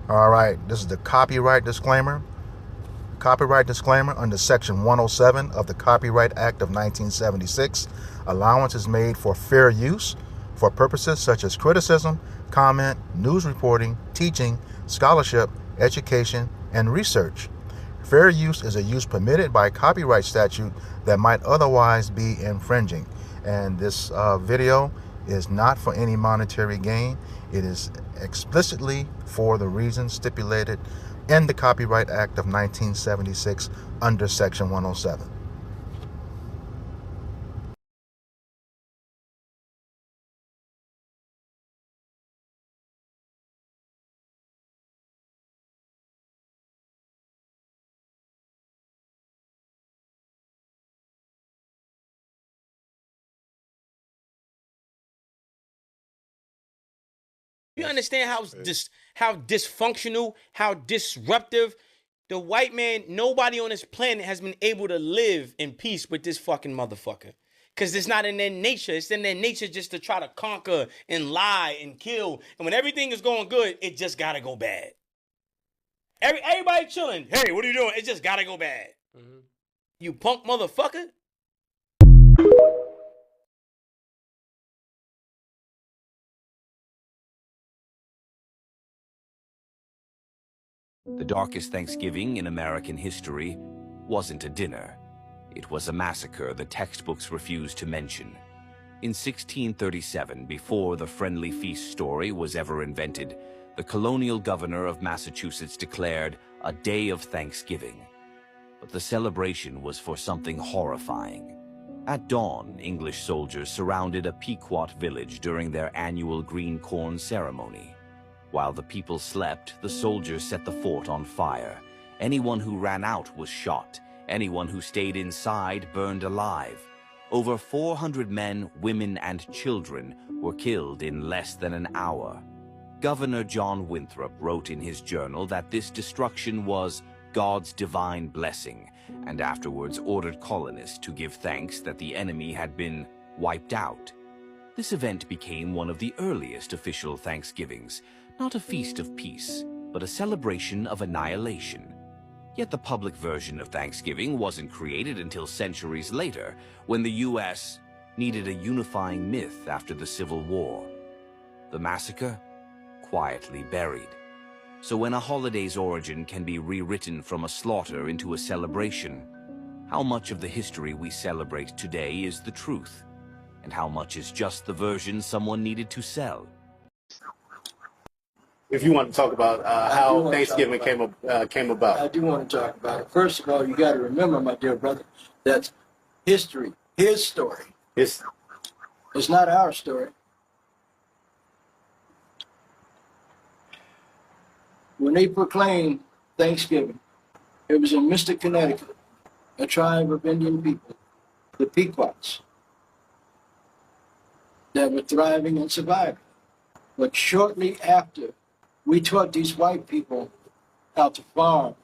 All right, this is the copyright disclaimer. Copyright disclaimer under Section 107 of the Copyright Act of 1976. Allowance is made for fair use for purposes such as criticism, comment, news reporting, teaching, scholarship, education, and research. Fair use is a use permitted by copyright statute that might otherwise be infringing. And this video is not for any monetary gain. It is explicitly for the reasons stipulated in the Copyright Act of 1976 under Section 107. You understand how dysfunctional, how disruptive the white man, nobody on this planet has been able to live in peace with this fucking motherfucker. Because it's not in their nature. It's in their nature just to try to conquer and lie and kill. And when everything is going good, it just gotta go bad. Everybody chilling. Hey, what are you doing? It just gotta go bad. Mm-hmm. You punk motherfucker. The darkest Thanksgiving in American history wasn't a dinner. It was a massacre the textbooks refused to mention. In 1637, before the friendly feast story was ever invented, the colonial governor of Massachusetts declared a day of Thanksgiving. But the celebration was for something horrifying. At dawn, English soldiers surrounded a Pequot village during their annual green corn ceremony. While the people slept, the soldiers set the fort on fire. Anyone who ran out was shot. Anyone who stayed inside burned alive. Over 400 men, women, and children were killed in less than an hour. Governor John Winthrop wrote in his journal that this destruction was God's divine blessing, and afterwards ordered colonists to give thanks that the enemy had been wiped out. This event became one of the earliest official Thanksgivings, not a feast of peace, but a celebration of annihilation. Yet the public version of Thanksgiving wasn't created until centuries later, when the U.S. needed a unifying myth after the Civil War. The massacre? Quietly buried. So when a holiday's origin can be rewritten from a slaughter into a celebration, how much of the history we celebrate today is the truth? And how much is just the version someone needed to sell? If you want to talk about how Thanksgiving came about. I do want to talk about it. First of all, you got to remember, my dear brother, that history, his story. It's not our story. When they proclaimed Thanksgiving, it was in Mystic, Connecticut, a tribe of Indian people, the Pequots, that were thriving and surviving. But shortly after, we taught these white people how to farm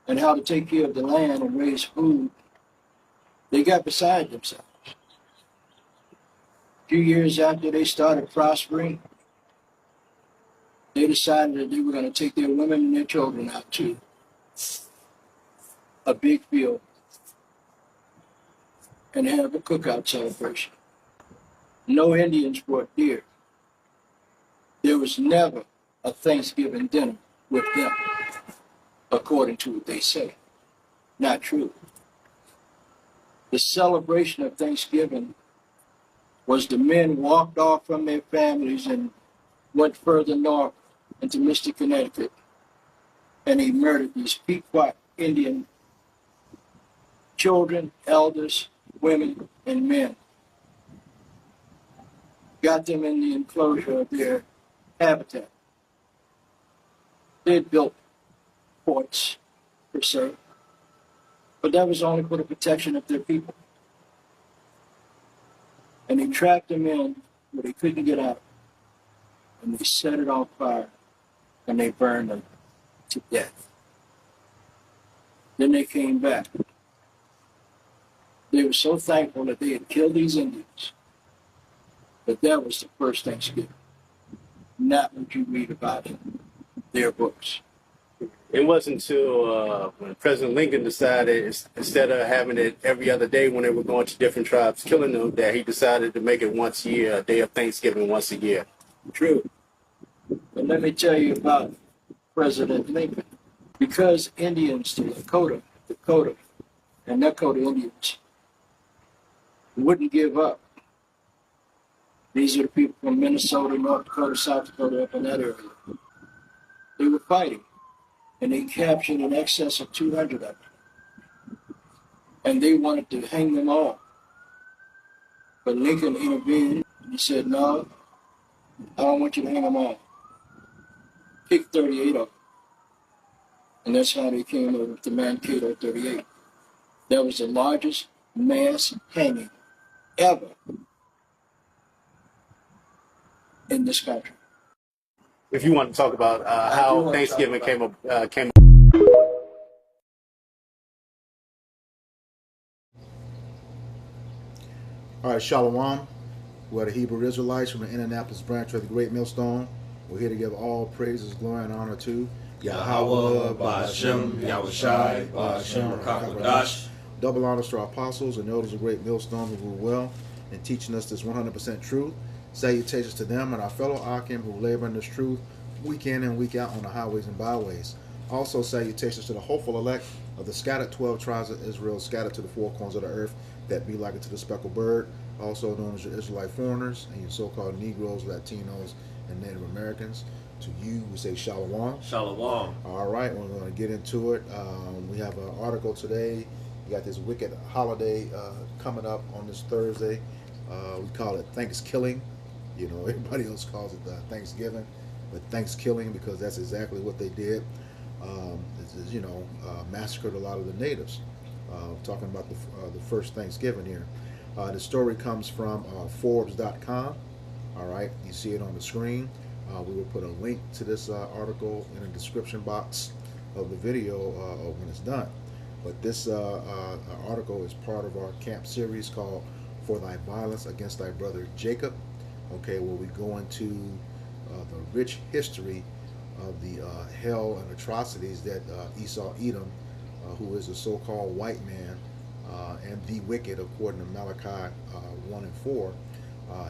and how to take care of the land and raise food. They got beside themselves. A few years after they started prospering, they decided that they were going to take their women and their children out to a big field and have a cookout celebration. No Indians brought deer. There was never a Thanksgiving dinner with them, according to what they say. Not true. The celebration of Thanksgiving was the men walked off from their families and went further north into Mystic, Connecticut, and he murdered these Pequot Indian children, elders, women, and men. Got them in the enclosure of their habitat. They had built forts, per se, but that was only for the protection of their people. And they trapped them in where they couldn't get out, and they set it on fire, and they burned them to death. Then they came back. They were so thankful that they had killed these Indians, but that was the first Thanksgiving. Not what you read about in their books. It wasn't until when President Lincoln decided, instead of having it every other day when they were going to different tribes killing them, that he decided to make it once a year, a day of Thanksgiving once a year. True. But let me tell you about President Lincoln. Because Indians, the Dakota, and Nakota Indians wouldn't give up. These are the people from Minnesota, North Dakota, South Dakota, up in that area. They were fighting, and they captured in excess of 200 of them. And they wanted to hang them all. But Lincoln intervened, and he said, no, I don't want you to hang them all. Pick 38 of them. And that's how they came up with the Mankato 38. That was the largest mass hanging ever in this country. If you want to talk about how Thanksgiving came up. All right, Shalom. We're the Hebrew Israelites from the Indianapolis branch of the Great Millstone. We're here to give all praises, glory, and honor to Yahweh, Ba'ashem, Yahushai, Ba'ashem, Rakakwadash. Double honors to our apostles and elders of Great Millstone who rule well in teaching us this 100% truth. Salutations to them and our fellow Akim who labor in this truth week in and week out on the highways and byways. Also salutations to the hopeful elect of the scattered 12 tribes of Israel, scattered to the four corners of the earth, that be like it to the speckled bird, also known as your Israelite foreigners and your so-called Negroes, Latinos, and Native Americans. To you, we say Shalom. Shalom. All right, we're going to get into it. We have an article today. We got this wicked holiday coming up on this Thursday. We call it Thankskilling. You know, everybody else calls it Thanksgiving, but Thankskilling because that's exactly what they did. Massacred a lot of the natives. Talking about the first Thanksgiving here. The story comes from Forbes.com. All right, you see it on the screen. We will put a link to this article in the description box of the video when it's done. But this article is part of our camp series called For Thy Violence Against Thy Brother Jacob. Okay, where we go into the rich history of the hell and atrocities that Esau Edom, who is a so-called white man and the wicked, according to Malachi 1 and 4,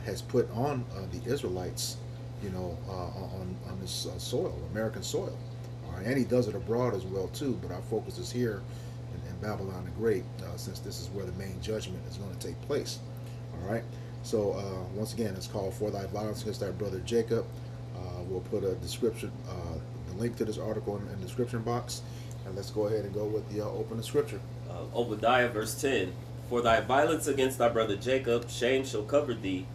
has put on the Israelites, on this soil, American soil. All right, and he does it abroad as well too, but our focus is here in Babylon the Great, since this is where the main judgment is going to take place. All right, so once again, it's called For Thy Violence Against Thy Brother Jacob. We'll put a description, the link to this article in the description box, and let's go ahead and go with the open the scripture. Obadiah verse 10. For thy violence against thy brother Jacob, shame shall cover thee,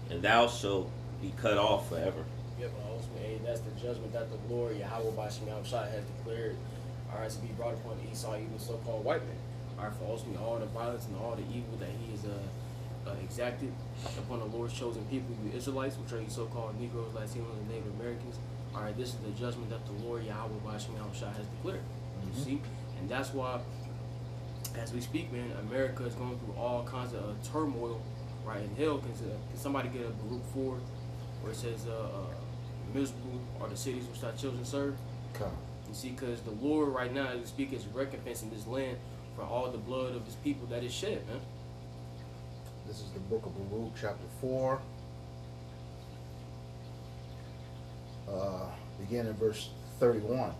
and thou shalt be cut off forever. Yep, ultimately, that's the judgment that the Lord Yahweh Ba'ashem Yahushai has declared, all right, to be brought upon Esau, even so-called white man. All right, for ultimately all the violence and all the evil that he has exacted upon the Lord's chosen people, you Israelites, which are you so-called Negroes, Latinos, and Native Americans. All right, this is the judgment that the Lord Yahweh Ba'ashem Yahushai has declared. You see, and that's why, as we speak, man, America is going through all kinds of turmoil, right? And hell, can somebody get a Baruch 4 where it says, miserable are the cities which thy children serve? Okay. You see, because the Lord right now, as we speak, is recompensing this land for all the blood of his people that is shed, man. This is the book of Baruch, chapter 4. Begin in verse 31.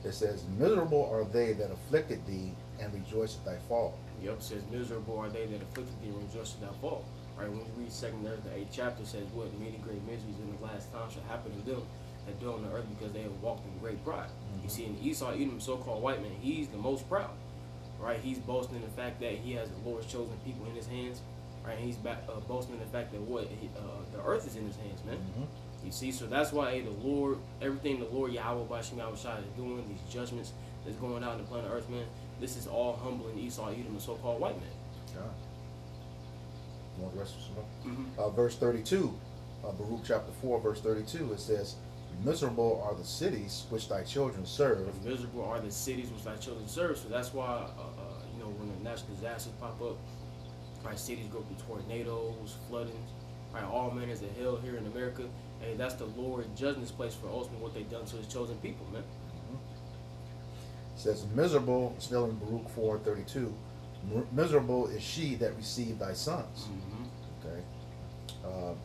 It says, miserable are they that afflicted thee, and rejoice at thy fall. Yep, it says, miserable are they that afflicted thee, and rejoice at thy fall. Right, when we read 2nd Ezra, the 8th chapter, says, what? Many great miseries in the last time shall happen to them that dwell on the earth, because they have walked in great pride. You see, in Esau Edom, so-called white man, he's the most proud. Right, he's boasting in the fact that he has the Lord's chosen people in his hands. Right, he's boasting in the fact that the earth is in his hands, man. You see, so that's why the Lord, everything the Lord Yahweh Ba'ashem Yahushai is doing, these judgments that's going out on the planet Earth, man, this is all humbling Esau Edom, the so-called white man. Okay. You want the rest of some? Verse 32, Baruch chapter 4, verse 32, it says, miserable are the cities which thy children serve. Miserable are the cities which thy children serve. So that's why, when the natural disasters pop up, right, cities go through tornadoes, floodings, right, all manners of hell here in America. Hey, that's the Lord judging this place for ultimately what they done to his chosen people, man. It says, miserable, still in Baruch 4:32, miserable is she that received thy sons. Okay.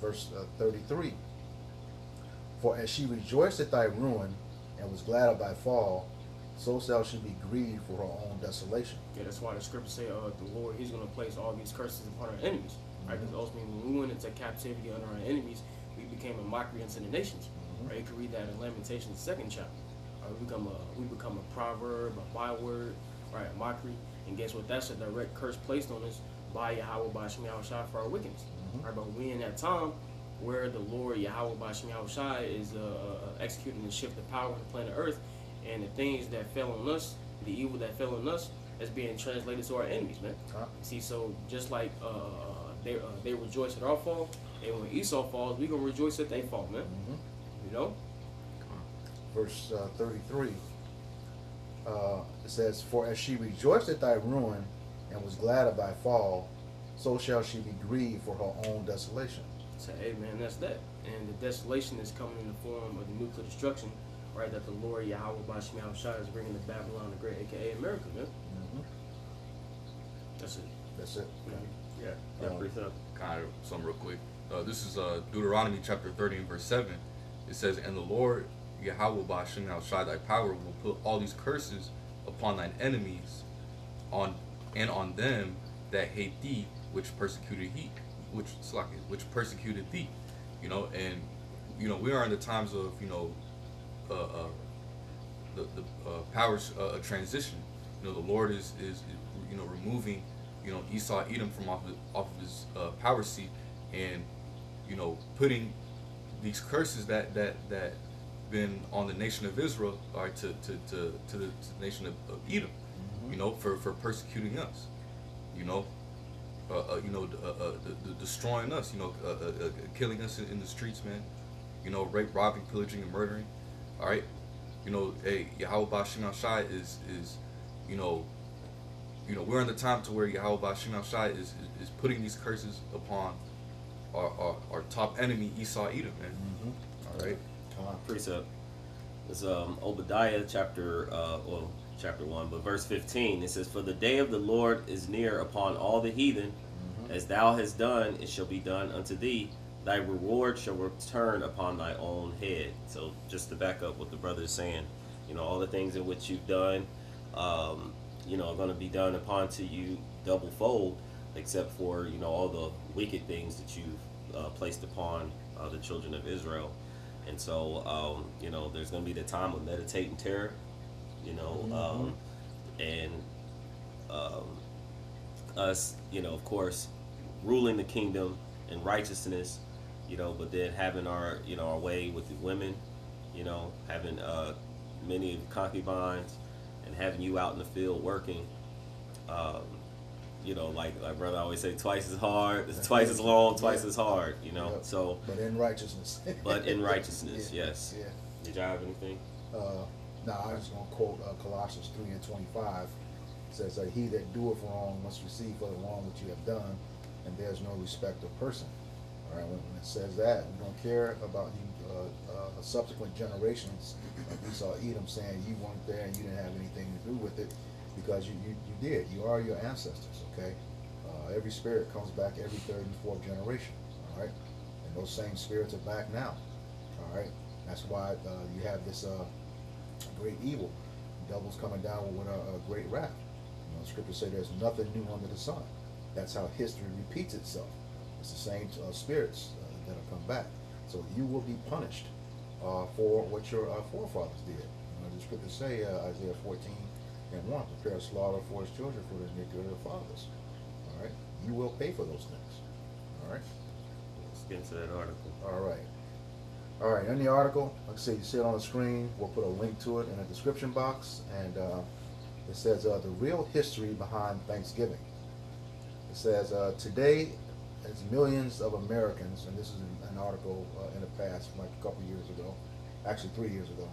Verse 33, for as she rejoiced at thy ruin and was glad of thy fall, so shall she be grieved for her own desolation. Yeah, that's why the scriptures say, the Lord, he's going to place all these curses upon our enemies. Right? Because ultimately, when we went into captivity under our enemies, we became a mockery unto the nations. Right? You can read that in Lamentations, 2nd chapter. We become a proverb, a byword, right? A mockery. And guess what? That's a direct curse placed on us by Yahweh by Shem Shai for our wickedness. Right? But we in that time where the Lord Yahweh by Shem Shai is executing the shift of power on the planet Earth, and the things that fell on us, the evil that fell on us, is being translated to our enemies, man. See, so just like they rejoice at our fall, and when Esau falls, we gonna rejoice at they fall, man. You know. Verse 33, it says, for as she rejoiced at thy ruin and was glad of thy fall, so shall she be grieved for her own desolation. So, hey, man, that's that. And the desolation is coming in the form of the nuclear destruction, right, that the Lord Yahweh Bashim Shai is bringing to Babylon the Great, a.k.a. America, man. That's it. That's it. Yeah, precept. Kind of some real quick. This is Deuteronomy chapter 30 and verse 7. It says, and the Lord Yahweh Bashim Shai thy power will put all these curses upon thine enemies, on them that hate thee, which persecuted thee. You know, and you know, we are in the times of, you know, the powers transition. You know, the Lord is you know, removing, you know, Esau Edom from off of his power seat, and you know, putting these curses that been on the nation of Israel, or to the nation of Edom, you know, for persecuting us, you know, destroying us, you know, killing us in the streets, man, you know, rape, robbing, pillaging, and murdering. All right, you know, Yahweh Bashim Shai is you know, we're in the time to where Yahweh Bashim Shai is putting these curses upon our top enemy, Esau Edom, man. All right. Precept. It's Obadiah chapter 1, but verse 15. It says, for the day of the Lord is near upon all the heathen. As thou hast done, it shall be done unto thee. Thy reward shall return upon thy own head. So just to back up what the brother is saying, you know, all the things in which you've done, you know, are going to be done upon to you double fold, except for, you know, all the wicked things that you've placed upon the children of Israel. And so, you know, there's going to be the time of meditating terror, you know, and us, you know, of course, ruling the kingdom in righteousness, you know, but then having our, you know, our way with the women, you know, having many concubines, and having you out in the field working, you know, like brother always say, twice as hard, it's twice as long, twice as hard, you know. So, but in righteousness. Yes. Yeah. Did y'all have anything? No, I was going to quote Colossians 3 and 25. It says, he that doeth wrong must receive for the wrong which you have done, and there's no respect of person. All right, when it says that, we don't care about you subsequent generations of Esau Edom saying you weren't there and you didn't have anything to do with it, because you did. You are your ancestors, okay? Every spirit comes back every third and fourth generation, all right? And those same spirits are back now, all right? That's why you have this great evil. Devil's coming down with a great wrath. You know, scriptures say there's nothing new under the sun. That's how history repeats itself. It's the same spirits that have come back. So you will be punished for what your forefathers did. You know, the scriptures say, Isaiah 14:1, prepare a slaughter for his children for the iniquity of their fathers. All right? You will pay for those things. All right? Let's get into that article. All right. All right, in the article, like I say, you see it on the screen. We'll put a link to it in the description box. And it says the real history behind Thanksgiving. It says, today, as millions of Americans, and this is an article in the past, like a couple years ago, actually 3 years ago.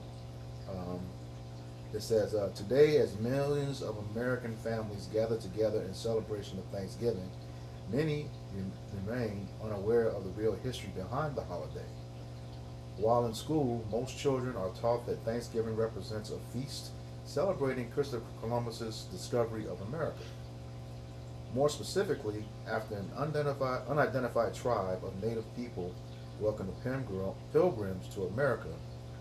It says, today, as millions of American families gather together in celebration of Thanksgiving, many remain unaware of the real history behind the holiday. While in school, most children are taught that Thanksgiving represents a feast celebrating Christopher Columbus's discovery of America. More specifically, after an unidentified tribe of native people welcomed the pilgrims to America,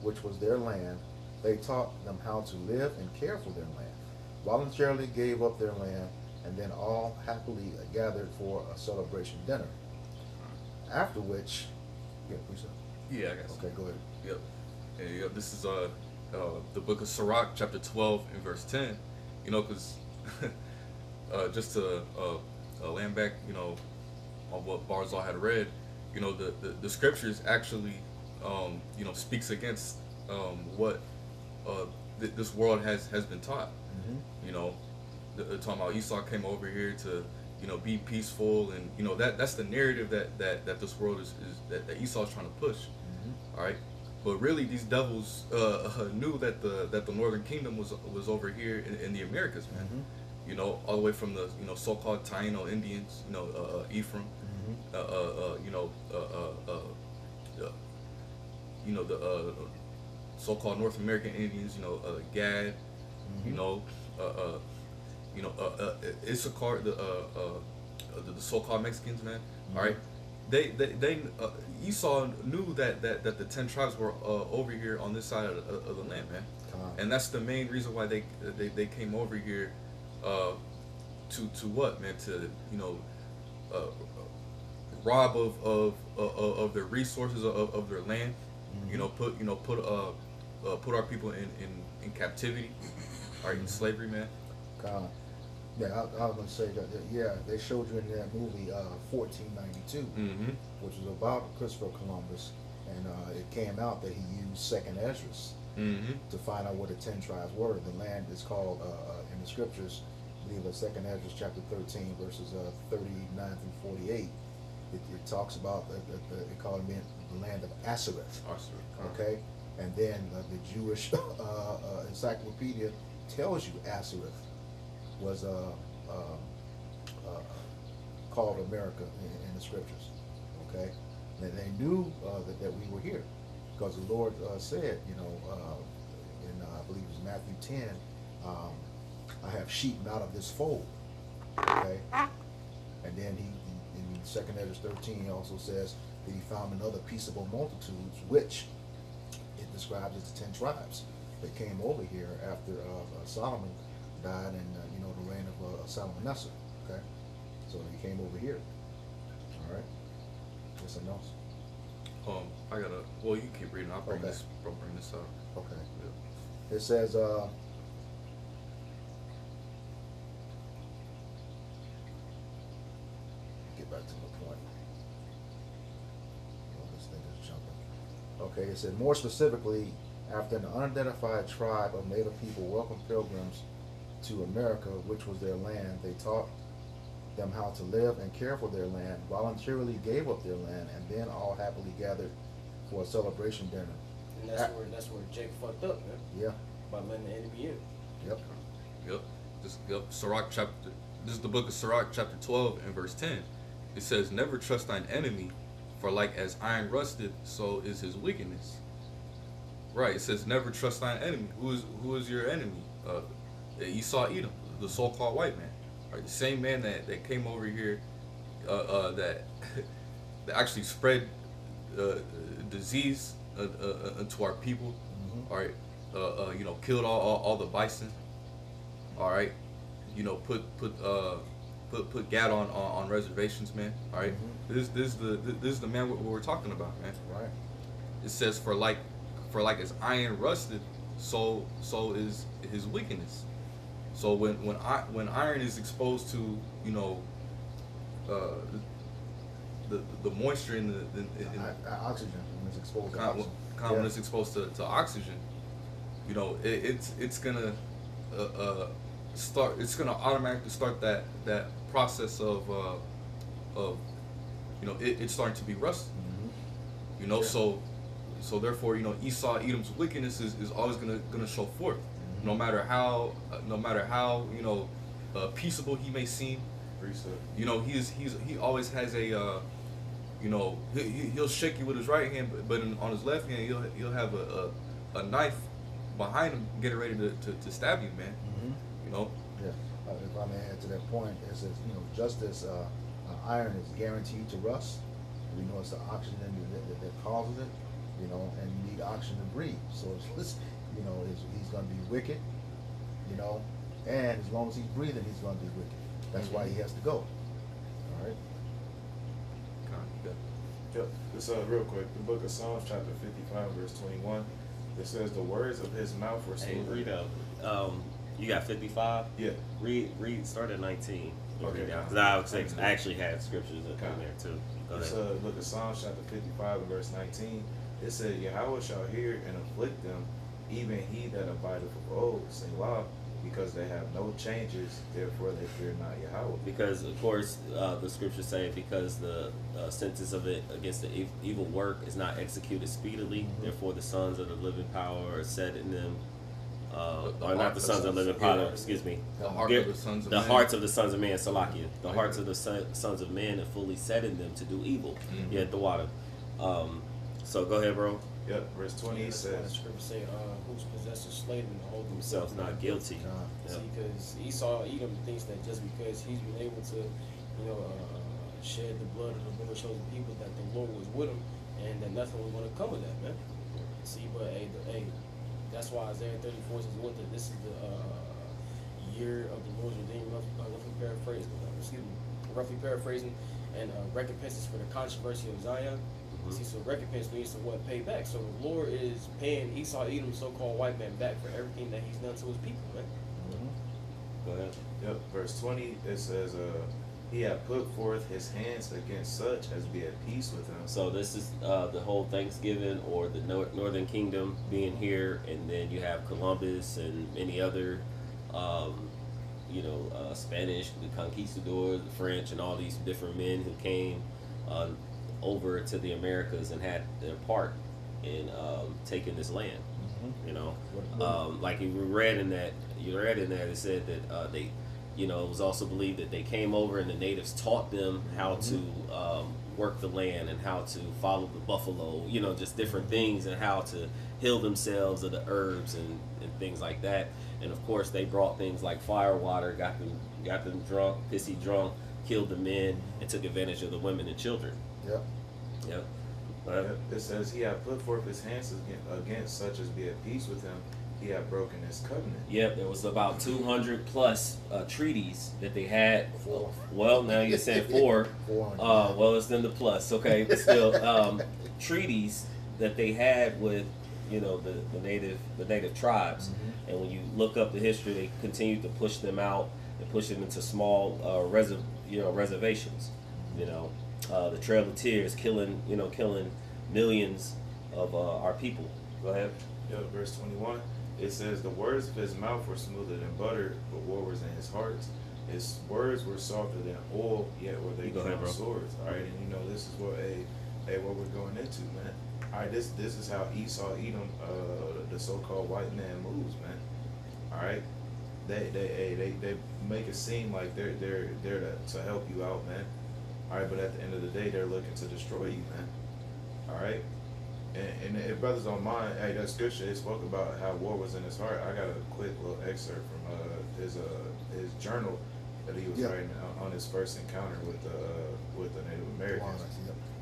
which was their land, they taught them how to live and care for their land, voluntarily gave up their land, and then all happily gathered for a celebration dinner. After which, yeah, please. Yeah, I guess. Okay, go ahead. Yep. And, yep. This is the book of Sirach, chapter 12 and verse 10. You know, because just to land back, you know, on what Barzal had read, you know, the scriptures actually, you know, speaks against what this world has been taught. You know, talking about Esau came over here to, you know, be peaceful, and you know that's the narrative that this world is that Esau's trying to push. All right, but really these devils knew that the Northern Kingdom was over here in the Americas, man. You know, all the way from the, you know, so-called Taino Indians, you know, Ephraim, you know, you know, the so-called North American Indians, you know, Gad, you know, Issachar, the so-called Mexicans, man. All right, they Esau knew that the 10 tribes were over here on this side of the land, man, and that's the main reason why they came over here, to what, man, to, you know, rob of their resources, of their land, you know, put our people in captivity, or in slavery, man. Yeah, I was gonna say that. Yeah, they showed you in that movie 1492, which was about Christopher Columbus, and it came out that he used Second Esdras to find out what the 10 tribes were. The land is called in the scriptures, I believe, Second Esdras chapter 13, verses 39 through 48. It talks about they call it the land of Ashereth. Okay, and then the Jewish encyclopedia tells you Ashereth was called America in the scriptures. Okay, and they knew that we were here because the Lord said, you know, in I believe it was Matthew 10, I have sheep not of this fold. Okay, and then he in 2nd Esdras 13 he also says that he found another peaceable multitudes, which it describes as the 10 tribes that came over here after Solomon died, and you know, the reign of Salmanassar. Okay, so he came over here. All right. What's something else? I gotta. Well, you keep reading. I'll bring Okay. this. I'll bring this up. Okay. Yeah. It says get back to the point. Oh, this thing is jumping. Okay, it said more specifically, after an unidentified tribe of native people welcomed pilgrims to America, which was their land, they taught them how to live and care for their land, voluntarily gave up their land, and then all happily gathered for a celebration dinner. And that's where Jake fucked up, man. Yeah. By letting the enemy in. Yep. Yep. Sirach chapter. This is the book of Sirach, chapter 12 and verse 10. It says, "Never trust thine enemy, for like as iron rusted, so is his wickedness." Right. It says, "Never trust thine enemy." Who is your enemy? Esau, Edom, the so-called white man. Right. The same man that came over here, that actually spread disease to our people. All right. You know, killed all the bison. All right. You know, put Gad on reservations, man. All right. This is the man what we're talking about, man. Right. It says, for like as iron rusted, so is his wickedness. So when iron is exposed to, you know, the moisture in the oxygen, when it's exposed to oxygen. When it's exposed to oxygen, you know, it's gonna start. It's gonna automatically start that process of you know, it's starting to be rusted. You know, so therefore, you know, Esau, Edom's wickedness is always gonna show forth, no matter how you know peaceable he may seem. You know, he always has a you know, he'll shake you with his right hand, but on his left hand, he'll have a knife behind him, getting ready to stab you, man. Mm-hmm. You know. Yeah. If I may add to that point, it says, you know, just as iron is guaranteed to rust, we know it's the oxygen that causes it, you know, and you need oxygen to breathe. So it's, you know, he's going to be wicked, you know, and as long as he's breathing, he's going to be wicked. That's why he has to go. All right. Yep. This real quick. The book of Psalms, chapter 55, verse 21. It says the words of his mouth were Hey, smooth. read out. You got 55. Yeah. Read. Start at 19. Okay. Because I would say I actually had scriptures up in there too. Go It's ahead. book of Psalms, chapter 55, and verse 19. It said, Yahweh shall hear and afflict them, even he that abideth of old, Selah, because they have no changes, therefore they fear not Yahweh. Because of course the scriptures say, because the sentence of it against the evil work is not executed speedily, therefore the sons of the living power are set in them. Or not the sons of the living power, excuse me. The heart of the sons of the men. hearts of the sons of men, Salakia. The hearts of the sons of men are fully set in them to do evil. Yeah, the water. So go ahead, bro. Yep, verse 20 That's why the says, scripture say, whose possessors slay them and hold Themselves not guilty. Yeah. See, because Esau, Edom thinks that just because he's been able to, you know, shed the blood of the Lord chosen people, that the Lord was with him, and that nothing was going to come of that, man. See, but hey, that's why Isaiah 34 says, "What this is the year of the Lord's redeeming." Roughly paraphrasing, and recompenses for the controversy of Zion. See, so recompense means to what? Pay back. So the Lord is paying Esau, Edom, so-called white man, back for everything that he's done to his people, man. Go ahead. yep, verse 20, it says, he hath put forth his hands against such as be at peace with him. So this is the whole Thanksgiving, or the Northern Kingdom being here, and then you have Columbus and many other, Spanish, the conquistadors, the French, and all these different men who came over to the Americas and had their part in taking this land. You know, like you read in that, it said that they, it was also believed that they came over and the natives taught them how to work the land and how to follow the buffalo, just different things, and how to heal themselves of the herbs and things like that. And of course they brought things like fire water, got them drunk, pissy drunk, killed the men, and took advantage of the women and children. Yep. Yep. Yep, it says, he hath put forth his hands against such as be at peace with him. He hath broken his covenant. Yep, there was about 200 plus treaties that they had. 4. Well, now you're saying 4. 400. Well, it's then the plus, okay, but still, treaties that they had with, the native tribes. And when you look up the history, they continued to push them out and push them into small reservations. The Trail of Tears killing millions of our people. Go ahead. Yep, verse 21. It says, the words of his mouth were smoother than butter, but war was in his heart. His words were softer than oil, yet were they drawn swords. All right, and this is what what we're going into, man. All right, this is how Esau, Edom, the so-called white man moves, man. All right, they make it seem like they're there to help you out, man. All right, but at the end of the day, they're looking to destroy you, man. All right. And if brothers don't mind, hey, that scripture, it spoke about how war was in his heart. I got a quick little excerpt from his journal that he was writing on his first encounter with the Native Americans.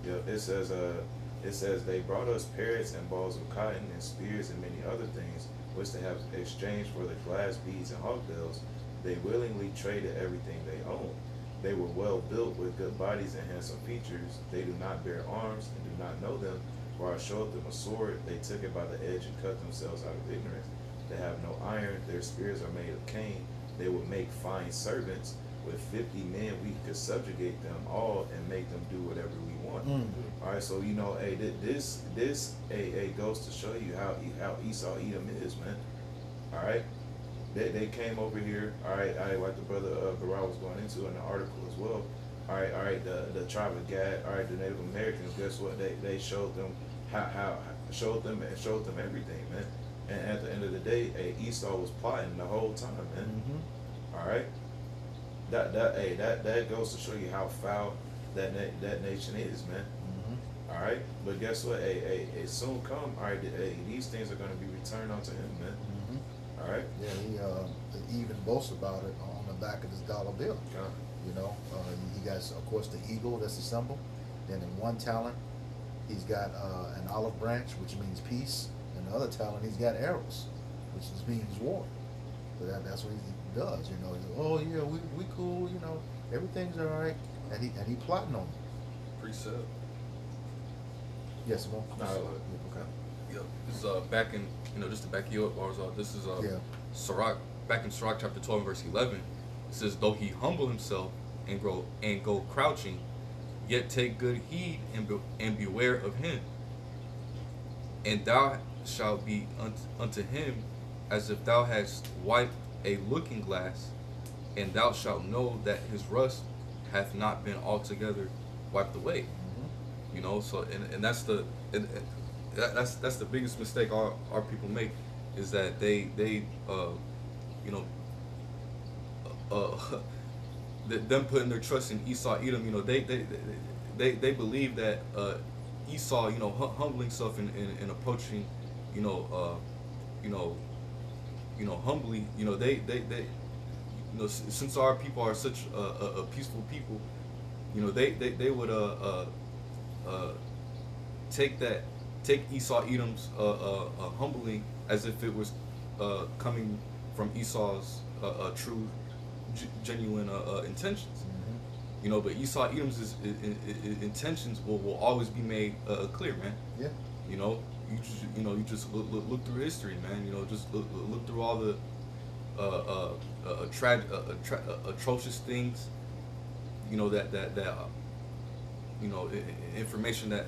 Yep. It says they brought us parrots and balls of cotton and spears and many other things, which they have exchanged for the glass beads and hawkbells. They willingly traded everything they owned. They were well built with good bodies and handsome features. They do not bear arms and do not know them. For I showed them a sword, they took it by the edge and cut themselves out of ignorance. They have no iron, their spears are made of cane. They would make fine servants. With 50 men, we could subjugate them all and make them do whatever we want. All right, so hey, this goes to show you how Esau Edom is, man. All right, they came over here. All right, like the brother Barra was going into in the article as well. All right, the tribe of Gad, all right, the Native Americans, guess what? They showed them showed them everything, man. And at the end of the day, Esau was plotting the whole time, man. All right, that goes to show you how foul that nation is, man. All right, but guess what? A soon come. All right, these things are going to be returned unto him, man. All right. Yeah, he even boasts about it on the back of his dollar bill. Yeah. You know, he got, of course, the eagle, that's the symbol. Then in one talent, he's got an olive branch, which means peace. And the other talent, he's got arrows, which means war. So that's what he does. You know, he's, oh yeah, we cool. You know, everything's all right, and he plotting on them. Precept. Yes, well, Okay. Yeah. This is back in, just to back you up, Barzal. This is Sirach, back in Sirach chapter 12 verse 11. It says, though he humble himself and go crouching, yet take good heed and beware of him. And thou shalt be unto him as if thou hadst wiped a looking glass, and thou shalt know that his rust hath not been altogether wiped away. Mm-hmm. You know, so and that's the that's the biggest mistake our people make, is that they them putting their trust in Esau, Edom. You know, they believe that Esau, humbling himself and approaching, humbly, since our people are such a peaceful people, they would take Esau, Edom's humbling as if it was coming from Esau's true, genuine intentions. Mm-hmm. But Esau, Edom's intentions will always be made clear, man. Yeah. You just look through history, man. Just look through all the atrocious things. Information that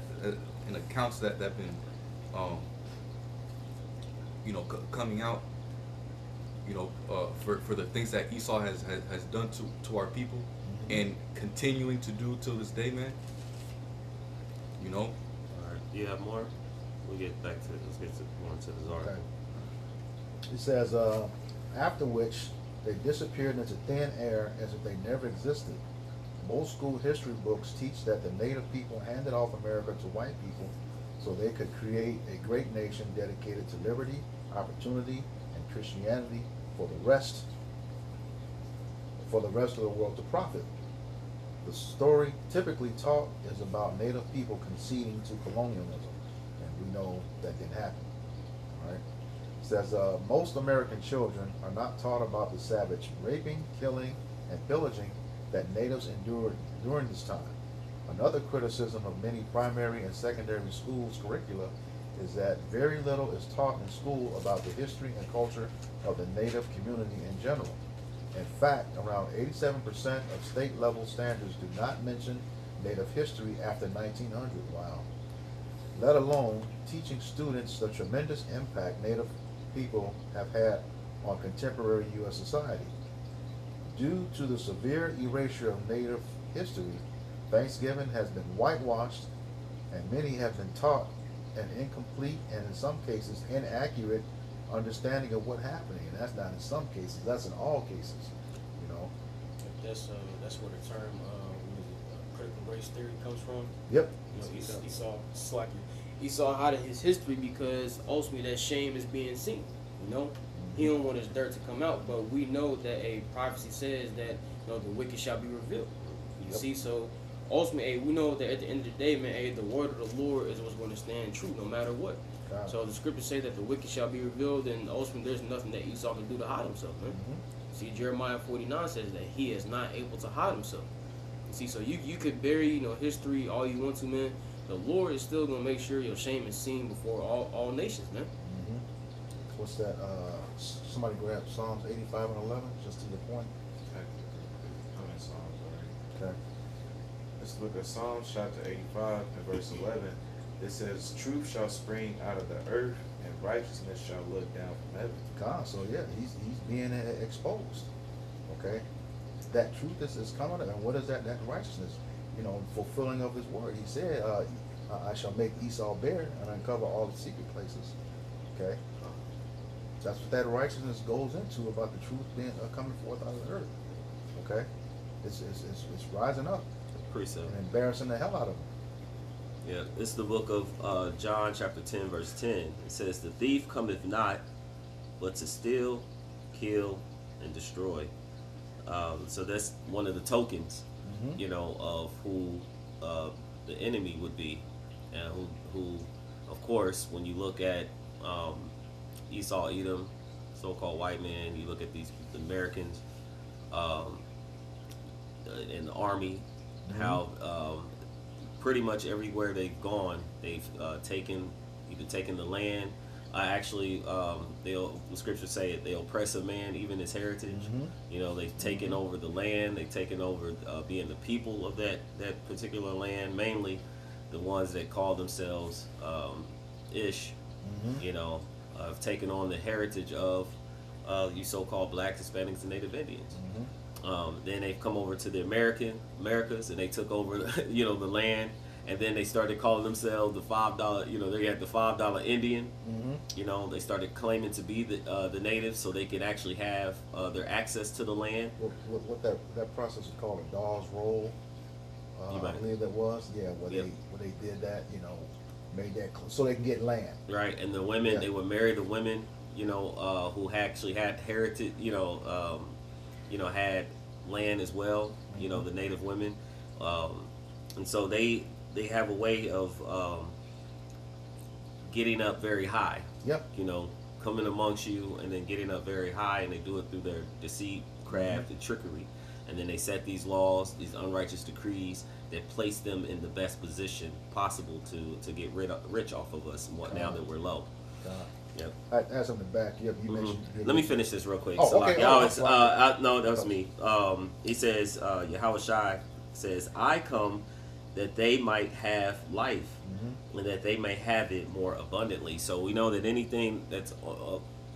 and accounts that been coming out. For the things that Esau has done to our people, and continuing to do till this day, man. All right. Do you have more? We'll get back to it. Let's get more into this article. Okay. It says, after which they disappeared into thin air as if they never existed. Most school history books teach that the native people handed off America to white people so they could create a great nation dedicated to liberty, opportunity, and Christianity for the rest of the world to profit. The story typically taught is about native people conceding to colonialism, and we know that didn't happen. All right. It says most American children are not taught about the savage raping, killing, and pillaging that natives endured during this time. Another criticism of many primary and secondary schools' curricula is that very little is taught in school about the history and culture of the native community in general. In fact, around 87% of state-level standards do not mention native history after 1900. Wow. Let alone teaching students the tremendous impact native people have had on contemporary U.S. society. Due to the severe erasure of native history, Thanksgiving has been whitewashed, and many have been taught an incomplete and in some cases inaccurate understanding of what happened. And that's not in some cases, that's in all cases, That's where the term critical race theory comes from. Yep. Esau hiding his history because ultimately that shame is being seen. He don't want his dirt to come out, but we know that a prophecy says that the wicked shall be revealed. You see, so ultimately, we know that at the end of the day, man, the word of the Lord is what's going to stand true no matter what. God. So the scriptures say that the wicked shall be revealed, and ultimately there's nothing that Esau can do to hide himself, man. See, Jeremiah 49 says that he is not able to hide himself. You see, so you could bury history all you want to, man. The Lord is still going to make sure your shame is seen before all nations, man. What's that? Somebody grab Psalms 85 and 11, just to the point. I'm in Psalms already. Okay. Let's look at Psalms chapter 85 and verse 11. It says, truth shall spring out of the earth, and righteousness shall look down from heaven. God, so yeah, he's being exposed. Okay? That truth is coming, and what is that righteousness? Fulfilling of his word. He said, I shall make Esau bare and uncover all the secret places. Okay? That's what that righteousness goes into, about the truth being coming forth out of the earth. Okay? It's rising up. Precept. And embarrassing the hell out of them. Yeah, it's the book of John, chapter 10, verse 10. It says, "The thief cometh not, but to steal, kill, and destroy." So that's one of the tokens, you know, of who the enemy would be, and who, of course, when you look at Esau, Edom, so-called white man, you look at these Americans in the army, how pretty much everywhere they've gone, they've either taken the land. Actually, the scriptures say it, they oppress a man, even his heritage. You know, they've taken over the land. They've taken over being the people of that particular land, mainly the ones that call themselves Ish. You know, have taken on the heritage of you so-called Black, Hispanics, and Native Indians. Then they've come over to the Americas, and they took over, you know, the land. And then they started calling themselves the $5, you know, they had the $5 Indian. You know, they started claiming to be the natives, so they could actually have their access to the land. What that process is called a Dawes Roll, I believe that was. Yeah, where they did that, you know, made that so they can get land. Right, and the women, they would marry the women, you know, who actually had heritage, you know, had land as well, you know, the native women. And so they have a way of getting up very high. You know, coming amongst you and then getting up very high, and they do it through their deceit, craft, and trickery. And then they set these laws, these unrighteous decrees that place them in the best position possible to get rich off of us now that we're low. Yep. I had something back. You mentioned. Let me finish this real quick. Oh, so okay. No, that was me. He says, Yahweh Shai says, "I come that they might have life, and that they may have it more abundantly." So we know that anything that's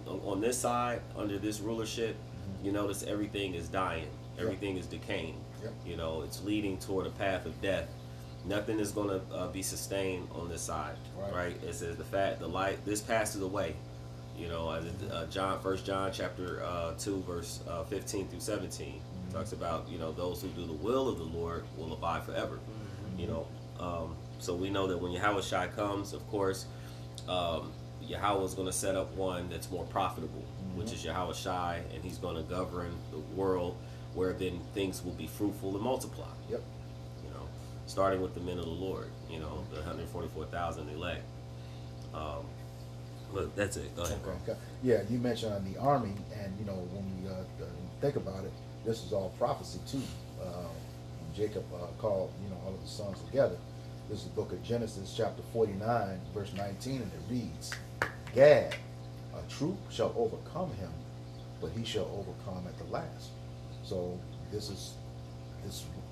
on this side, under this rulership, you notice everything is dying. Everything is decaying. You know, it's leading toward a path of death. Nothing is going to be sustained on this side, right? It says the light, this passes away. You know, as First John chapter 2, verse 15 through 17 talks about, you know, those who do the will of the Lord will abide forever. You know, so we know that when Yahweh Shai comes, of course, Yahweh is going to set up one that's more profitable, which is Yahweh Shai, and he's going to govern the world where then things will be fruitful and multiply. You know, starting with the men of the Lord, you know, the 144,000 elect. But that's it. Go ahead. Okay. Yeah, you mentioned on the army, and you know, when we think about it, this is all prophecy too. Jacob called, you know, all of the sons together. This is the book of Genesis, chapter 49, verse 19, and it reads, "Gad, a troop shall overcome him, but he shall overcome at the last." So this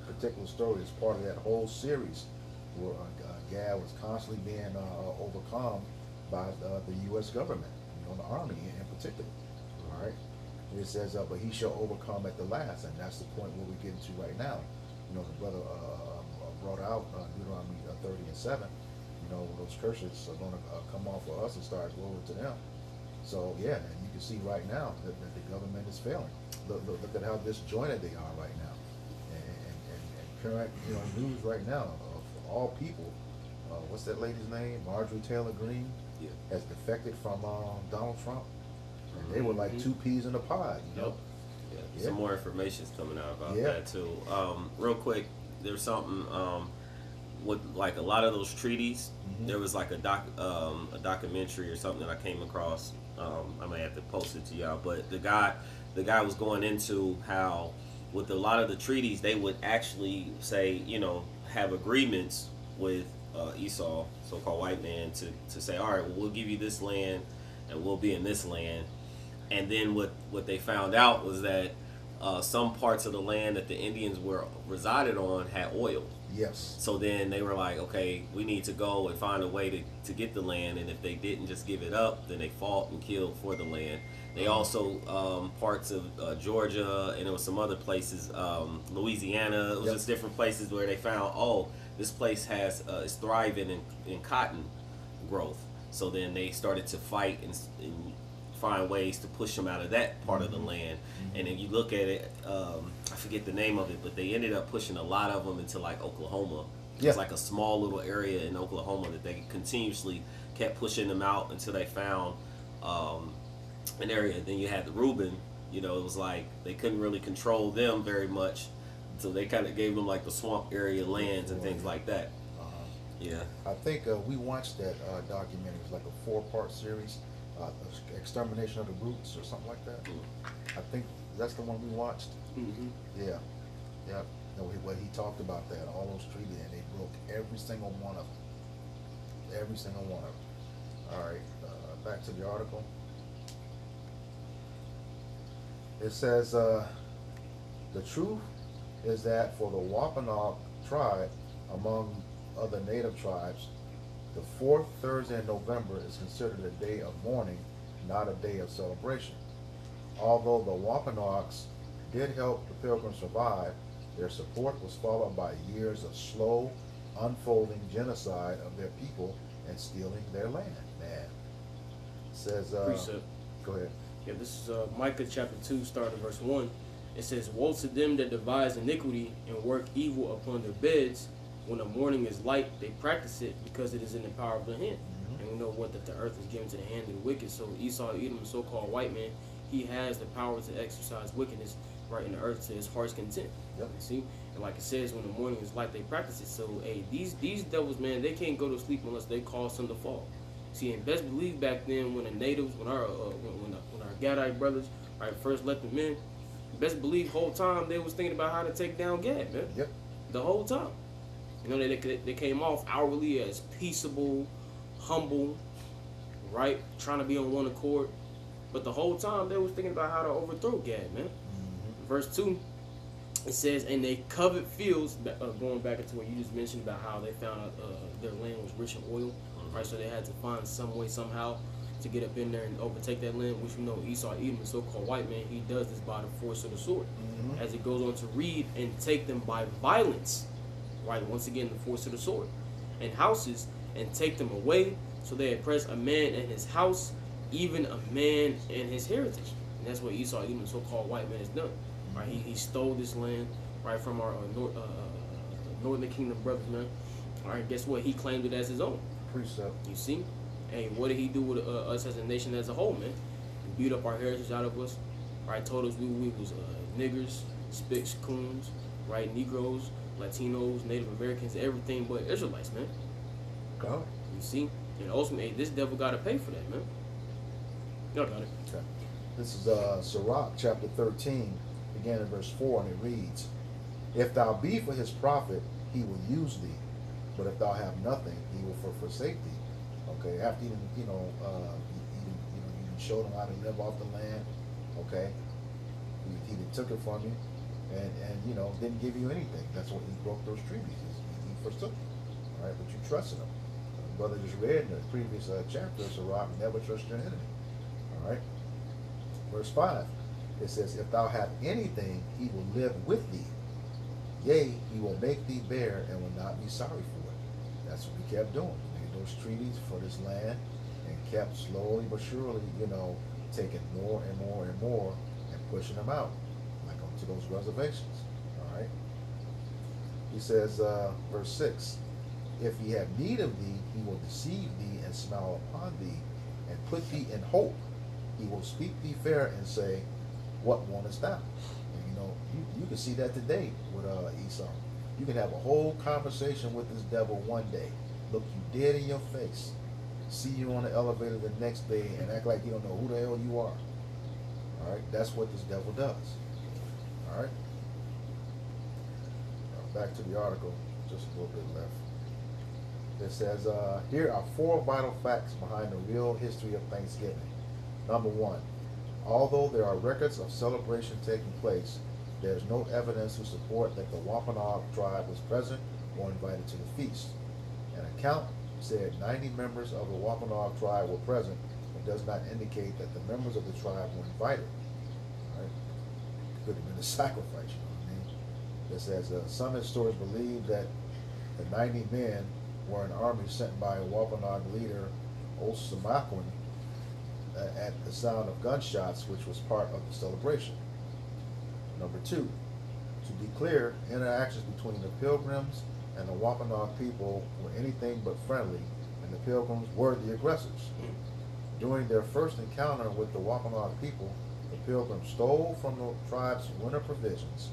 particular story is part of that whole series where Gad was constantly being overcome by the U.S. government, you know, the army in particular. All right. It says, "But he shall overcome at the last," and that's the point where we're getting to right now. You know, the brother brought out Deuteronomy 30 and 7. You know, those curses are going to come off of us and start going to them. So yeah, and you can see right now that the government is failing. Look at how disjointed they are right now, and current, you know, news right now of all people. What's that lady's name? Marjorie Taylor Greene has defected from Donald Trump, and they were like two peas in a pod. You know? Some more information's coming out about that too. Real quick, there's something with like a lot of those treaties. There was like a documentary or something that I came across. I may have to post it to y'all, but the guy was going into how with a lot of the treaties they would actually say, you know, have agreements with Esau, so-called white man, to say, all right, well, we'll give you this land and we'll be in this land. And then what they found out was that some parts of the land that the Indians were resided on had oil. Yes. So then they were like, okay, we need to go and find a way to get the land. And if they didn't just give it up, then they fought and killed for the land. They also, parts of Georgia, and there was some other places, Louisiana, it was just different places where they found, oh, this place is thriving in cotton growth. So then they started to fight and find ways to push them out of that part of the land. And then you look at it, I forget the name of it, but they ended up pushing a lot of them into like Oklahoma It's like a small little area in Oklahoma that they continuously kept pushing them out until they found an area. Then you had the Reuben. You know, it was like they couldn't really control them very much, so they kind of gave them like the swamp area lands and things like that. Yeah. I think we watched that documentary. It was like a 4-part series, Extermination of the Roots or something like that. I think that's the one we watched. Yeah. Yeah. No, what he talked about that, all those treaties, and they broke every single one of them. Every single one of them. All right, back to the article. It says, the truth is that for the Wampanoag tribe, among other native tribes, the 4th Thursday in November is considered a day of mourning, not a day of celebration. Although the Wampanoags did help the Pilgrims survive, their support was followed by years of slow, unfolding genocide of their people and stealing their land. Man. It says, Precept. Go ahead. Yeah, this is Micah chapter 2, starting verse 1. It says, "Woe to them that devise iniquity and work evil upon their beds. When the morning is light, they practice it because it is in the power of the hand." And we know what, that the earth is given to the hand of the wicked. So Esau, Edom, the so-called white man, he has the power to exercise wickedness right in the earth to his heart's content. Yep. See? And like it says, when the morning is light, they practice it. So, hey, these devils, man, they can't go to sleep unless they cause some to fall. See, and best believe back then when the natives, when our Gadite brothers, right, first let them in, best believe whole time they was thinking about how to take down Gad, man. Yep. The whole time. You know, they came off outwardly as peaceable, humble, right, trying to be on one accord. But the whole time they was thinking about how to overthrow Gad, man. Verse 2, it says, "And they covered fields," going back into what you just mentioned about how they found out their land was rich in oil, right? So they had to find some way, somehow, to get up in there and overtake that land, which we know Esau, Edom, the so-called white man, he does this by the force of the sword. As it goes on to read, "And take them by violence," right? Once again, the force of the sword. "And houses, and take them away, so they oppress a man and his house, even a man and his heritage." And that's what Esau, Edom, the so-called white man, has done. Right? He stole this land, right, from our northern kingdom brothers, man. All right, guess what? He claimed it as his own. Precept. You see? Hey, what did he do with us as a nation as a whole, man? He beat up our heritage out of us, right? Told us we was niggers, spics, coons, right? Negroes, Latinos, Native Americans, everything but Israelites, man. God. You see? And ultimately, hey, this devil got to pay for that, man. Y'all got it. Okay. This is Sirach chapter 13, beginning in verse 4, and it reads, "If thou be for his profit, he will use thee, but if thou have nothing, he will forsake thee." Okay, after you showed him how to live off the land, okay, he took it from you, and didn't give you anything. That's what he broke those treaties. He forsook you, all right, but you trusted him. Brother just read in the previous chapter of Sirach, "Never trust your enemy." All right. Verse 5, it says, "If thou have anything, he will live with thee. Yea, he will make thee bear and will not be sorry for it." That's what we kept doing. We made those treaties for this land and kept slowly but surely, taking more and more and more and pushing them out, like onto those reservations. All right. He says, verse 6, "If he have need of thee, he will deceive thee and smile upon thee and put thee in hope. He will speak thee fair and say, What wantest thou?" And you can see that today with Esau. You can have a whole conversation with this devil one day, look you dead in your face, see you on the elevator the next day, and act like you don't know who the hell you are. All right, that's what this devil does. All right. Now back to the article, just a little bit left. It says, here are 4 vital facts behind the real history of Thanksgiving. Number 1, although there are records of celebration taking place, there is no evidence to support that the Wampanoag tribe was present or invited to the feast. An account said 90 members of the Wampanoag tribe were present, but does not indicate that the members of the tribe were invited. Right? Could have been a sacrifice, you know what I mean? It says, some historians believe that the 90 men were an army sent by a Wampanoag leader, Osamaquin, at the sound of gunshots, which was part of the celebration. Number 2, to be clear, interactions between the Pilgrims and the Wampanoag people were anything but friendly, and the Pilgrims were the aggressors. During their first encounter with the Wampanoag people, the Pilgrims stole from the tribe's winter provisions.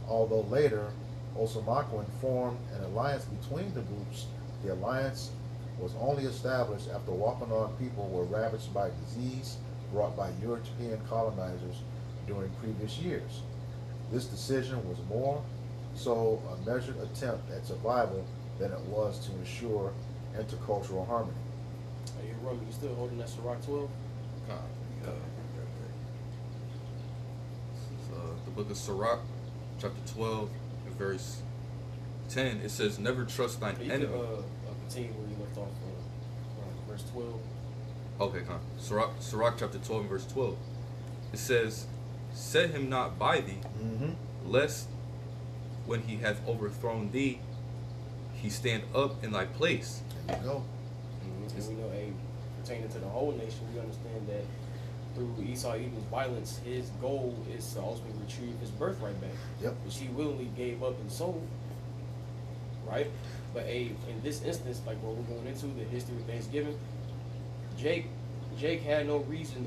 Although later, Osomoquan formed an alliance between the groups, the alliance was only established after Wampanoag people were ravaged by disease brought by European colonizers during previous years. This decision was more so a measured attempt at survival than it was to ensure intercultural harmony. Hey, Roman, you still holding that Sirach 12? The book of Sirach, chapter 12, and verse 10, it says, never trust thine You enemy. can continue where you left off from verse 12. Okay, come. Sirach chapter 12 and verse 12. It says, set him not by thee, lest when he hath overthrown thee, he stand up in thy place. There you go. And we know, pertaining to the whole nation, we understand that through Esau Edom's violence, his goal is to ultimately retrieve his birthright back, Yep. which he willingly gave up and sold. Right? But in this instance, like what we're going into, the history of Thanksgiving, Jake had no reason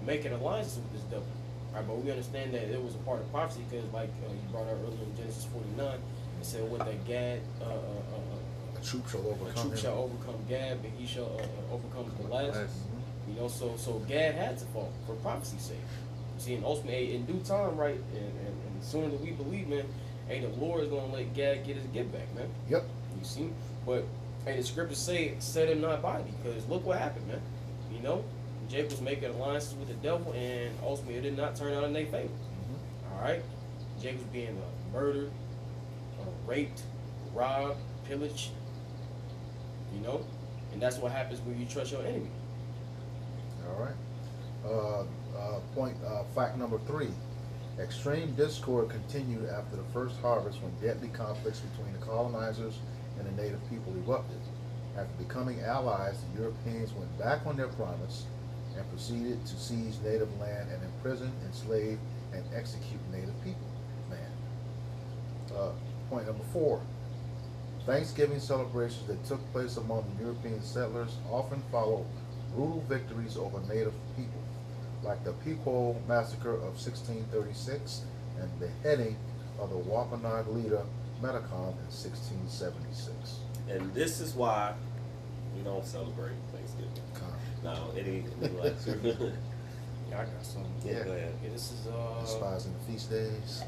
making alliances with this devil. Right? But we understand that it was a part of prophecy because, like you brought out earlier in Genesis 49, it said what that Gad A troop shall overcome Gad, but he shall overcome the last. You know, so Gad had to fall for prophecy's sake. You see, and ultimately, in due time, right, and sooner than we believe, man, the Lord is gonna let Gad get his get back, man. Yep. You see, but the scriptures say, "Set him not by thee," because look what happened, man. You know, Jacob was making alliances with the devil, and ultimately, it did not turn out in their favor. All right, Jacob was being murdered, raped, robbed, pillaged. You know, and that's what happens when you trust your enemy. All right. Fact number 3. Extreme discord continued after the first harvest when deadly conflicts between the colonizers and the native people erupted. After becoming allies, the Europeans went back on their promise and proceeded to seize native land and imprison, enslave, and execute native people. Man. Point number 4. Thanksgiving celebrations that took place among the European settlers often followed brutal victories over native people, like the Pequot massacre of 1636 and the beheading of the Wampanoag leader Metacom in 1676. And this is why we don't celebrate Thanksgiving. No, it ain't like Yeah, I got something. Yeah. Go ahead. Okay, this is Despising the feast days.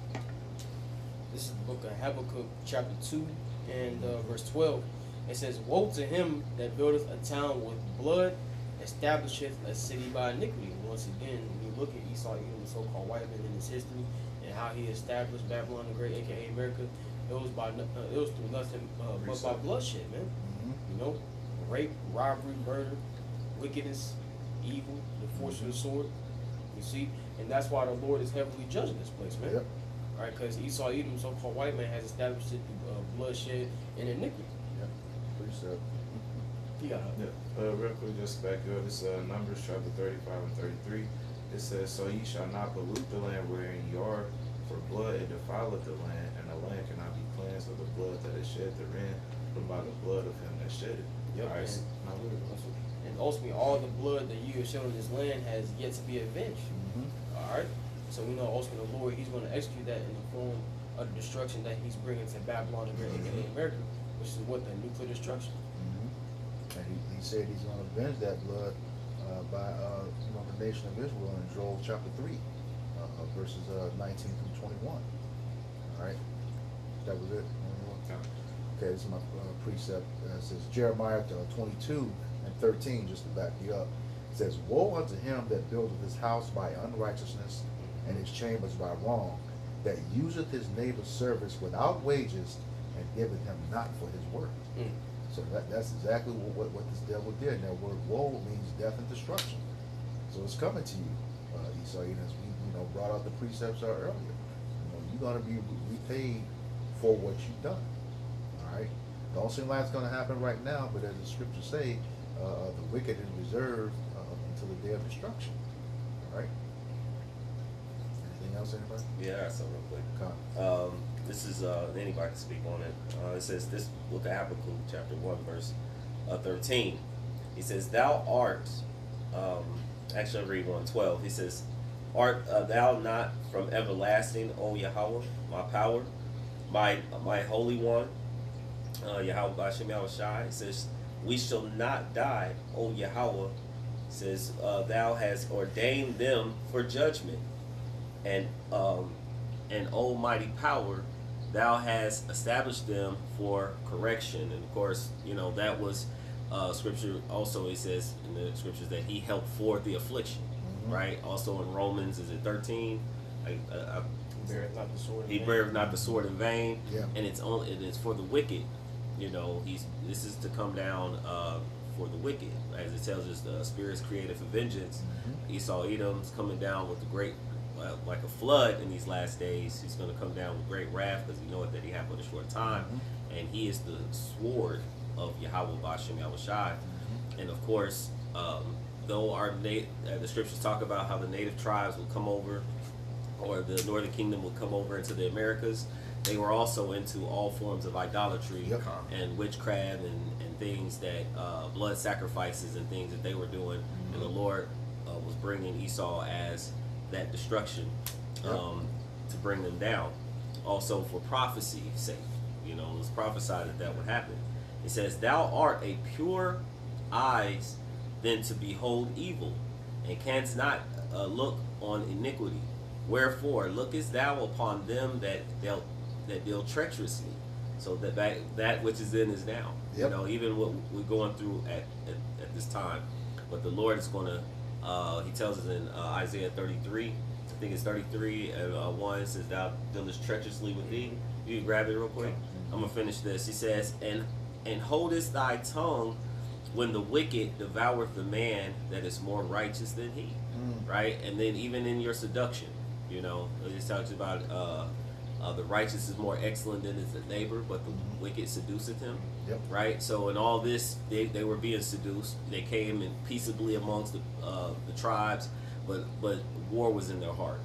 This is the book of Habakkuk, chapter 2, and verse 12. It says, woe to him that buildeth a town with blood, establisheth a city by iniquity. Once again, when you look at Esau, even the so-called white man in his history, and how he established Babylon the Great, aka America, it was through nothing but by bloodshed, man. You know, rape, robbery, murder, wickedness, evil, the force of the sword. You see, and that's why the Lord is heavily judging this place, man. Yep. Right, because Esau Edom, so-called white man, has established it through bloodshed and iniquity. Yep. Precept. Yeah. Real quick, just back up. This Numbers chapter 35 and 33. It says, so ye shall not pollute the land wherein ye are, for blood it defileth the land, and the land cannot be cleansed of the blood that is shed therein, but by the blood of him that shed it. Yep. All right. And ultimately, all the blood that you have shed on this land has yet to be avenged. All right. So we know ultimately the Lord, He's going to execute that in the form of the destruction that He's bringing to Babylon the Great, aka America, which is what, the nuclear destruction. And he said he's going to avenge that blood by the nation of Israel in Joel chapter 3, verses 19 through 21. All right, that was it. Okay, this is my precept. It says Jeremiah 22 and 13, just to back you up. It says, woe unto him that buildeth his house by unrighteousness, and his chambers by wrong, that useth his neighbor's service without wages, and giveth him not for his work. So that's exactly what this devil did. That word woe means death and destruction. So it's coming to you, Esau. As we brought out the precepts earlier. You're going to be repaid for what you've done. All right. Don't seem like it's going to happen right now, but as the scriptures say, the wicked is reserved until the day of destruction. All right. Anything else, anybody? Yeah, I got something real quick. Come. this is anybody can speak on it. It says this book of Habakkuk, chapter 1, verse 13. He says, "Thou art." Actually, I'll read 1:12. He says, "Art thou not from everlasting, O Yahweh, my power, my Holy One, Yahweh Bashem Yahushai?" He says, "We shall not die, O Yahweh." He says, "Thou hast ordained them for judgment, and almighty power, thou hast established them for correction." And of course, you know, that was scripture. Also, it says in the scriptures that he helped forth the affliction, right? Also in Romans, is it 13? Beareth not the sword in He vain. beareth not the sword in vain, Yeah. and it's for the wicked. You know, this is to come down for the wicked, as it tells us. The spirit's created for vengeance. Esau Edom's coming down with the great, like a flood in these last days. He's going to come down with great wrath, because we know it that he had but a short time, and he is the sword of Yahweh Bashem Yahushai. And of course, though the scriptures talk about how the native tribes will come over, or the northern kingdom will come over into the Americas, they were also into all forms of idolatry and witchcraft and things that blood sacrifices and things that they were doing. And the Lord was bringing Esau as that destruction to bring them down. Also for prophecy's sake, you know, it was prophesied that would happen. It says, "Thou art a pure eyes than to behold evil, and canst not look on iniquity. Wherefore lookest thou upon them that deal treacherously." So that which is in is now. You know, even what we're going through at this time. But the Lord is going to, he tells us in Isaiah 33, I think it's 33 and 1, it says, "Thou dealest treacherously with thee." You can grab it real quick. I'm going to finish this. He says, and holdest thy tongue when the wicked devoureth the man that is more righteous than he." Right? And then even in your seduction, you know, it just talks about the righteous is more excellent than his neighbor, but the wicked seduceth him. Right? So in all this, they were being seduced. They came in peaceably amongst the tribes, but war was in their heart.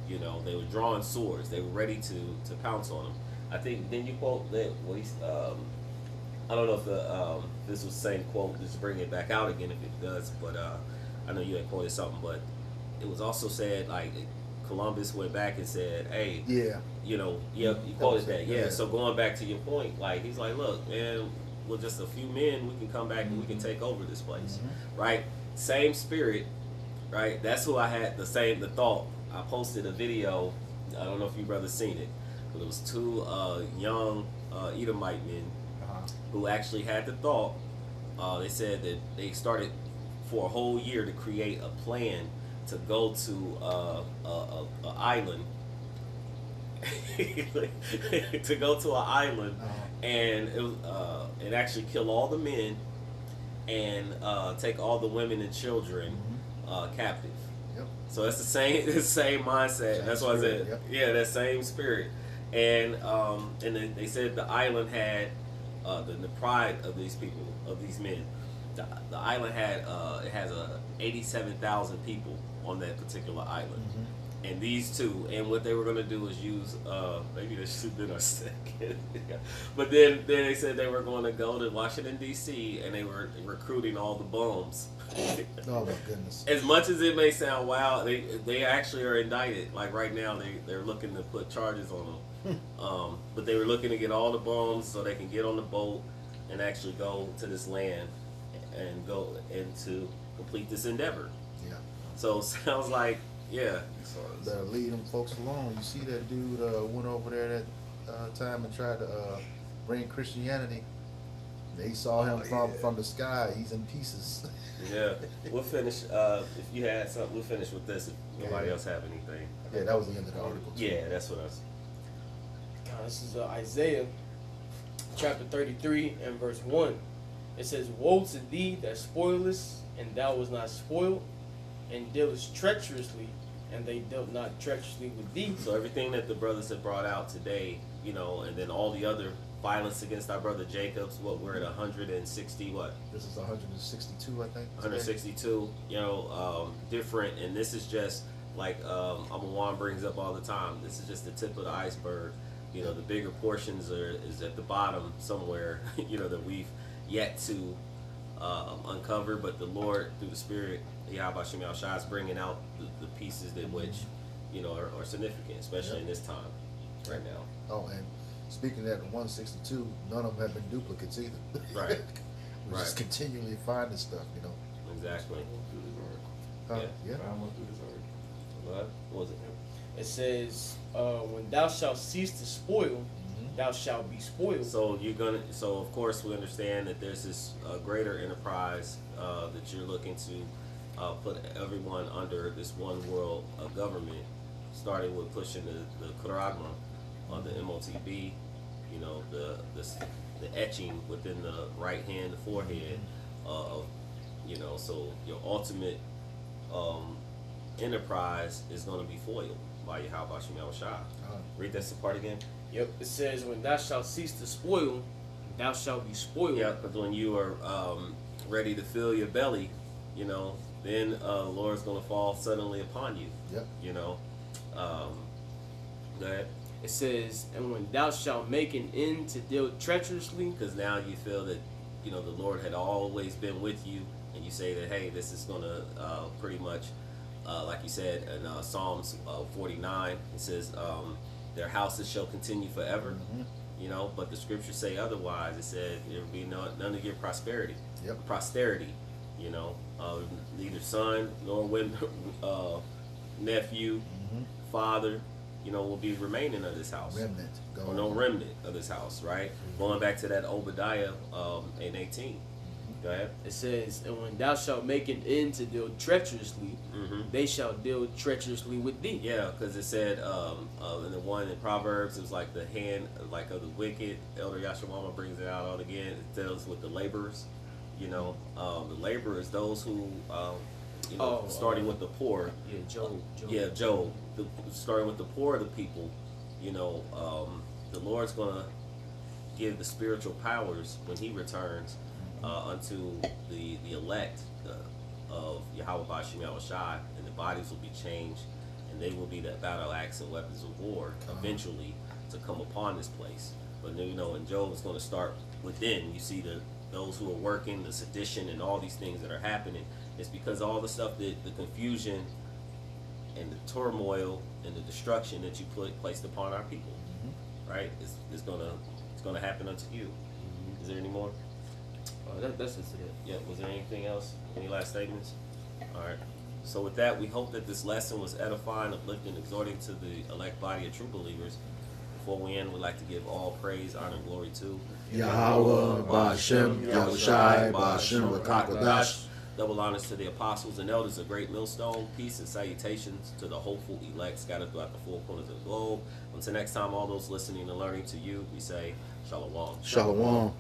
You know, they were drawing swords. They were ready to pounce on them. I think, then you quote that what he's I don't know if this was the same quote, just bring it back out again if it does, but I know you had quoted something, but it was also said, like, Columbus went back and said, "Hey, you know, you quoted that, So going back to your point, like, he's like, look, man, with just a few men, we can come back and we can take over this place, right? Same spirit, right? That's who I had the thought. I posted a video. I don't know if you brothers seen it, but it was two young Edomite men who actually had the thought. They said that they started for a whole year to create a plan to go to an island, to go to an island, and it was, and actually kill all the men and take all the women and children captive. So it's the same mindset. That's why I said, that same spirit. And then they said the island had the pride of these people, of these men. The island had it has 87,000 people on that particular island, and these two, and what they were going to do is use maybe they should have been our second, but then they said they were going to go to Washington D.C. and they were recruiting all the bums. Oh my goodness! As much as it may sound wild, they actually are indicted. Like right now, they're looking to put charges on them. But they were looking to get all the bums so they can get on the boat and actually go to this land and go and to complete this endeavor. So sounds like, They're leading them folks along. You see that dude went over there that time and tried to bring Christianity. They saw him from the sky. He's in pieces. We'll finish. If you had something, we'll finish with this. If nobody else have anything. That was the end of the article. That's what I was. This is Isaiah chapter 33 and verse 1. It says, "Woe to thee that spoilest, and thou was not spoiled, and dealest treacherously, and they dealt not treacherously with thee." So everything that the brothers have brought out today, you know, and then all the other violence against our brother Jacob's, we're at 160, This is 162, I think. 162, you know, different, and this is just like Amawan brings up all the time. This is just the tip of the iceberg You know, the bigger portions is at the bottom somewhere. You know, that we've yet to uncover, but the Lord through the Spirit, Yahweh Shem Shai, is bringing out the pieces that which you know are significant, especially in this time right now. Oh, and speaking of that 162, none of them have been duplicates either. Right. We're just continually finding stuff, you know. Exactly. Yeah. What was it? It says, when thou shalt cease to spoil, thou shalt be spoiled. So so of course we understand that there's this greater enterprise that you're looking to put everyone under this one world government, starting with pushing the Kuragma on the MOTB, you know, the etching within the right hand, the forehead, you know, so your ultimate enterprise is going to be foiled by Yahweh Shem Shai. Read that part again. Yep, it says, when thou shalt cease to spoil, thou shalt be spoiled. Yeah, because when you are ready to fill your belly, you know, then the Lord's going to fall suddenly upon you. Yep. You know. Go ahead. It says, and when thou shalt make an end to deal treacherously. Because now you feel that, you know, the Lord had always been with you, and you say that, hey, this is going to pretty much, like you said in Psalms 49, it says, their houses shall continue forever, you know, but the scriptures say otherwise. It said there will be none of your prosperity, posterity, you know, neither son nor nephew, father, you know, will be remaining of this house. Remnant. Or no remnant of this house, right? Going back to that Obadiah 8:18. Go ahead. It says, and when thou shalt make an end to deal treacherously, they shall deal treacherously with thee. Yeah, because it said in the one in Proverbs, it was like the hand like of the wicked. Elder Yashawama brings it out all again. It tells with the laborers, you know, the laborers, those who, you know, starting with the poor. Yeah, Job. Yeah, Job. Starting with the poor of the people, you know, the Lord's going to give the spiritual powers when he returns unto the elect of Yahweh Shem Shai, and the bodies will be changed, and they will be the battle axe and weapons of war eventually to come upon this place. But you know, and Job is going to start within. You see those who are working, the sedition, and all these things that are happening. It's because all the stuff that the confusion and the turmoil and the destruction that you placed upon our people, right? It's gonna happen unto you. Is there any more? That's just it. Yeah. Was there anything else? Any last statements? All right. So with that, we hope that this lesson was edifying, uplifting, exhorting to the elect body of true believers. Before we end, we'd like to give all praise, honor, and glory to Yahweh, Ba'Shem, Yahushai, Ba'Shem, Rakakadash. Double honors to the apostles and elders of Great Millstone. Peace and salutations to the hopeful elect scattered throughout the four corners of the globe. Until next time, all those listening and learning to you, we say Shalom. Shalom.